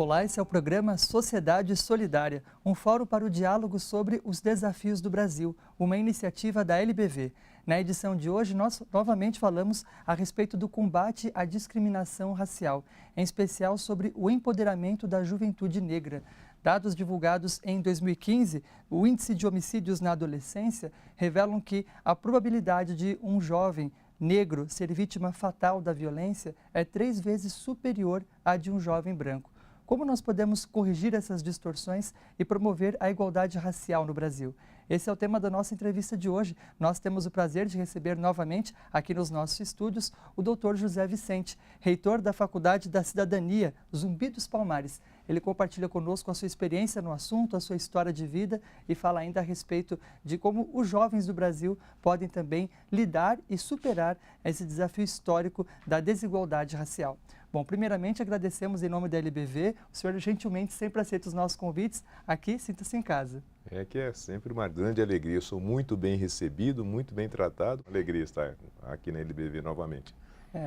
Olá, esse é o programa Sociedade Solidária, um fórum para o diálogo sobre os desafios do Brasil, uma iniciativa da LBV. Na edição de hoje, nós novamente falamos a respeito do combate à discriminação racial, em especial sobre o empoderamento da juventude negra. Dados divulgados em 2015, o índice de homicídios na adolescência revelam que a probabilidade de um jovem negro ser vítima fatal da violência é 3 vezes superior à de um jovem branco. Como nós podemos corrigir essas distorções e promover a igualdade racial no Brasil? Esse é o tema da nossa entrevista de hoje. Nós temos o prazer de receber novamente, aqui nos nossos estúdios, o Dr. José Vicente, reitor da Faculdade da Cidadania, Zumbi dos Palmares. Ele compartilha conosco a sua experiência no assunto, a sua história de vida e fala ainda a respeito de como os jovens do Brasil podem também lidar e superar esse desafio histórico da desigualdade racial. Bom, primeiramente agradecemos em nome da LBV, o senhor gentilmente sempre aceita os nossos convites, aqui sinta-se em casa. É que é sempre uma grande alegria, eu sou muito bem recebido, muito bem tratado, alegria estar aqui na LBV novamente.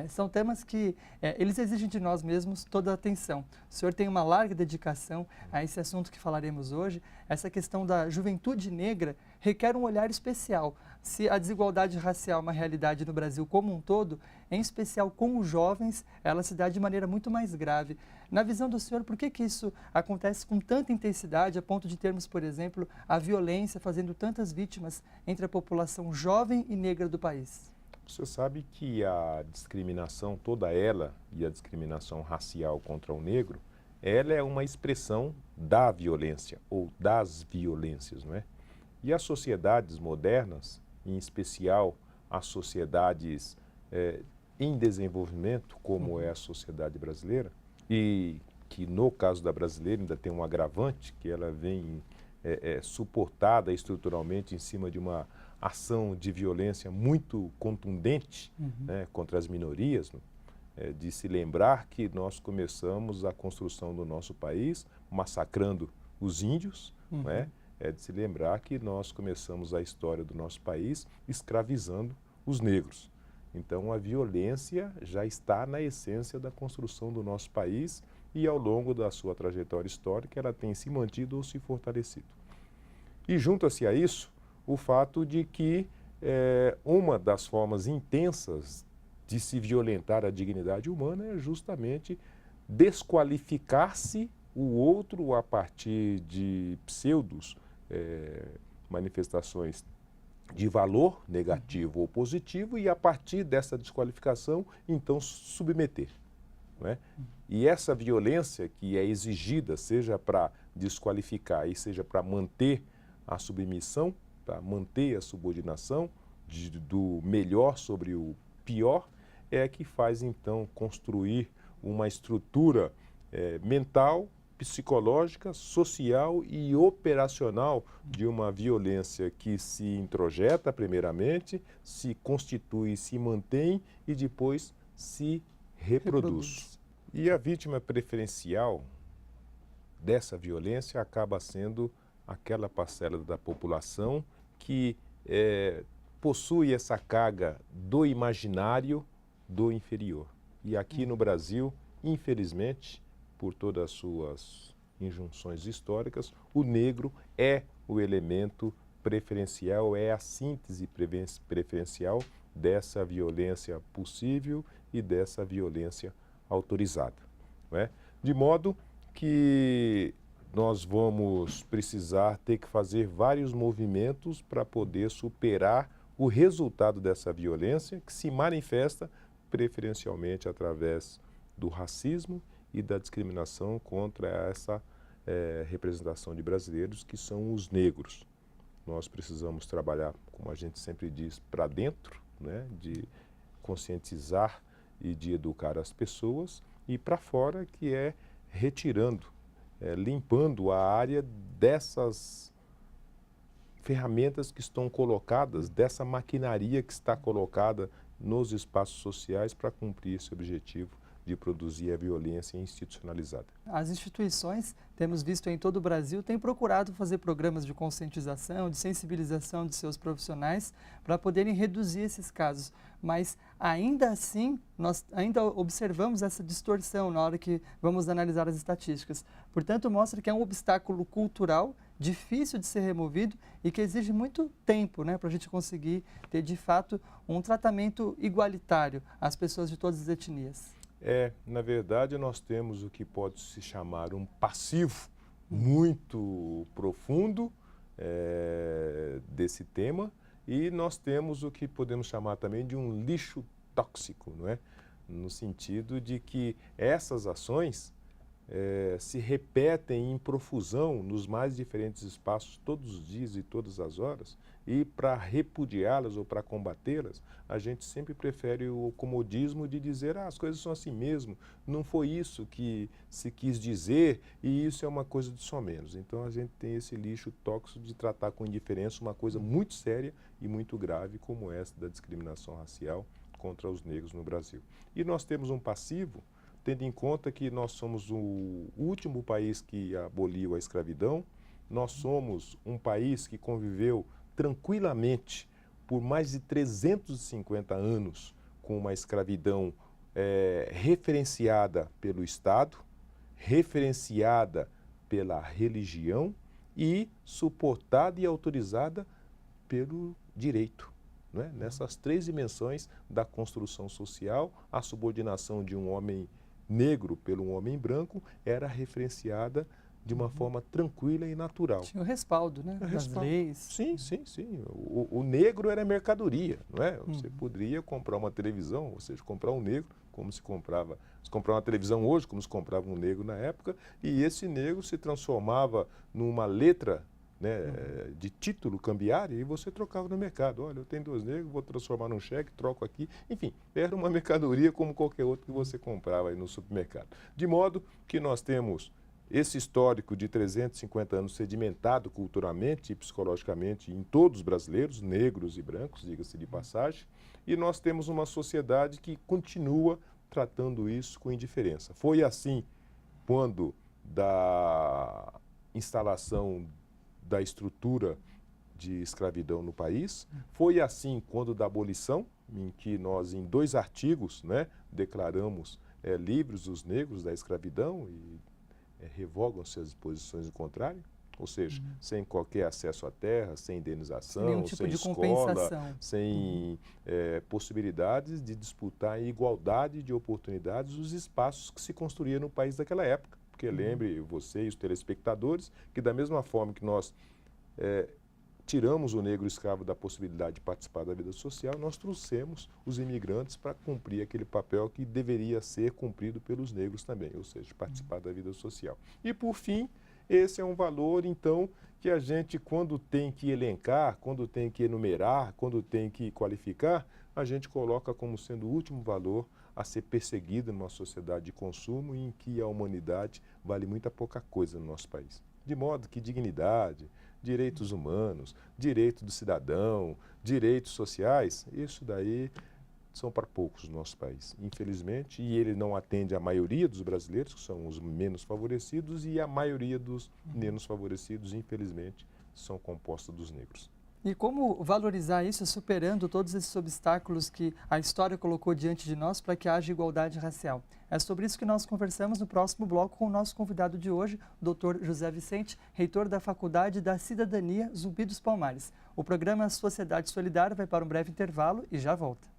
São temas que eles exigem de nós mesmos toda a atenção. O senhor tem uma larga dedicação a esse assunto que falaremos hoje. Essa questão da juventude negra requer um olhar especial. Se a desigualdade racial é uma realidade no Brasil como um todo, em especial com os jovens, ela se dá de maneira muito mais grave. Na visão do senhor, por que isso acontece com tanta intensidade, a ponto de termos, por exemplo, a violência fazendo tantas vítimas entre a população jovem e negra do país? Você sabe que a discriminação, toda ela, e a discriminação racial contra o negro, ela é uma expressão da violência ou das violências, não é? E as sociedades modernas, em especial as sociedades em desenvolvimento, como é a sociedade brasileira, e que no caso da brasileira ainda tem um agravante, que ela vem suportada estruturalmente em cima de uma ação de violência muito contundente né, contra as minorias, de se lembrar que nós começamos a construção do nosso país massacrando os índios, né, de se lembrar que nós começamos a história do nosso país escravizando os negros. Então a violência já está na essência da construção do nosso país e ao longo da sua trajetória histórica ela tem se mantido ou se fortalecido. E junta-se a isso o fato de que uma das formas intensas de se violentar a dignidade humana é justamente desqualificar-se o outro a partir de pseudos manifestações de valor negativo ou positivo e a partir dessa desqualificação, então, submeter. Não é? E essa violência que é exigida, seja para desqualificar e seja para manter a submissão, para manter a subordinação do melhor sobre o pior, é que faz então construir uma estrutura mental, psicológica, social e operacional de uma violência que se introjeta primeiramente, se constitui, se mantém e depois se reproduz. E a vítima preferencial dessa violência acaba sendo aquela parcela da população que possui essa carga do imaginário do inferior. E aqui no Brasil, infelizmente, por todas as suas injunções históricas, o negro é o elemento preferencial, é a síntese preferencial dessa violência possível e dessa violência autorizada. Não é? De modo que nós vamos precisar ter que fazer vários movimentos para poder superar o resultado dessa violência que se manifesta preferencialmente através do racismo e da discriminação contra essa representação de brasileiros que são os negros. Nós precisamos trabalhar, como a gente sempre diz, para dentro, né, de conscientizar e de educar as pessoas e para fora, que é retirando, limpando a área dessas ferramentas que estão colocadas, dessa maquinaria que está colocada nos espaços sociais para cumprir esse objetivo de produzir a violência institucionalizada. As instituições, temos visto em todo o Brasil, têm procurado fazer programas de conscientização, de sensibilização de seus profissionais para poderem reduzir esses casos. Mas ainda assim, nós ainda observamos essa distorção na hora que vamos analisar as estatísticas. Portanto, mostra que é um obstáculo cultural difícil de ser removido e que exige muito tempo, né, para a gente conseguir ter, de fato, um tratamento igualitário às pessoas de todas as etnias. Na verdade, nós temos o que pode se chamar um passivo muito profundo desse tema, e nós temos o que podemos chamar também de um lixo tóxico, não é? No sentido de que essas ações se repetem em profusão nos mais diferentes espaços todos os dias e todas as horas, e para repudiá-las ou para combatê-las, a gente sempre prefere o comodismo de dizer as coisas são assim mesmo, não foi isso que se quis dizer e isso é uma coisa de só menos. Então a gente tem esse lixo tóxico de tratar com indiferença uma coisa muito séria e muito grave como essa da discriminação racial contra os negros no Brasil. E nós temos um passivo, tendo em conta que nós somos o último país que aboliu a escravidão, nós somos um país que conviveu tranquilamente por mais de 350 anos com uma escravidão referenciada pelo Estado, referenciada pela religião e suportada e autorizada pelo direito. Não é? Nessas três dimensões da construção social, a subordinação de um homem negro pelo homem branco era referenciada de uma forma tranquila e natural. Tinha o respaldo, né? Das leis. Sim, sim, sim. O negro era mercadoria, não é? Você poderia comprar uma televisão, ou seja, comprar um negro, como se comprava, se comprar uma televisão hoje, como se comprava um negro na época, e esse negro se transformava numa letra, né, de título cambiário, e você trocava no mercado. Olha, eu tenho 2 negros, vou transformar num cheque, troco aqui. Enfim, era uma mercadoria como qualquer outra que você comprava aí no supermercado. De modo que nós temos esse histórico de 350 anos sedimentado culturalmente e psicologicamente em todos os brasileiros, negros e brancos, diga-se de passagem, e nós temos uma sociedade que continua tratando isso com indiferença. Foi assim quando da instalação da estrutura de escravidão no país, foi assim quando da abolição, em que nós em 2 artigos, né, declaramos livres os negros da escravidão e revogam-se as disposições do contrário, ou seja, sem qualquer acesso à terra, sem indenização, tipo sem de escola, sem possibilidades de disputar em igualdade de oportunidades os espaços que se construíam no país daquela época. Porque lembre você e os telespectadores que da mesma forma que nós tiramos o negro escravo da possibilidade de participar da vida social, nós trouxemos os imigrantes para cumprir aquele papel que deveria ser cumprido pelos negros também, ou seja, participar da vida social. E por fim, esse é um valor, então, que a gente, quando tem que elencar, quando tem que enumerar, quando tem que qualificar, a gente coloca como sendo o último valor a ser perseguido numa sociedade de consumo em que a humanidade vale muita pouca coisa no nosso país. De modo que dignidade, direitos humanos, direito do cidadão, direitos sociais, isso daí são para poucos no nosso país, infelizmente, e ele não atende a maioria dos brasileiros, que são os menos favorecidos, e a maioria dos menos favorecidos, infelizmente, são compostos dos negros. E como valorizar isso, superando todos esses obstáculos que a história colocou diante de nós para que haja igualdade racial? É sobre isso que nós conversamos no próximo bloco com o nosso convidado de hoje, o Dr. José Vicente, reitor da Faculdade da Cidadania Zumbi dos Palmares. O programa Sociedade Solidária vai para um breve intervalo e já volta.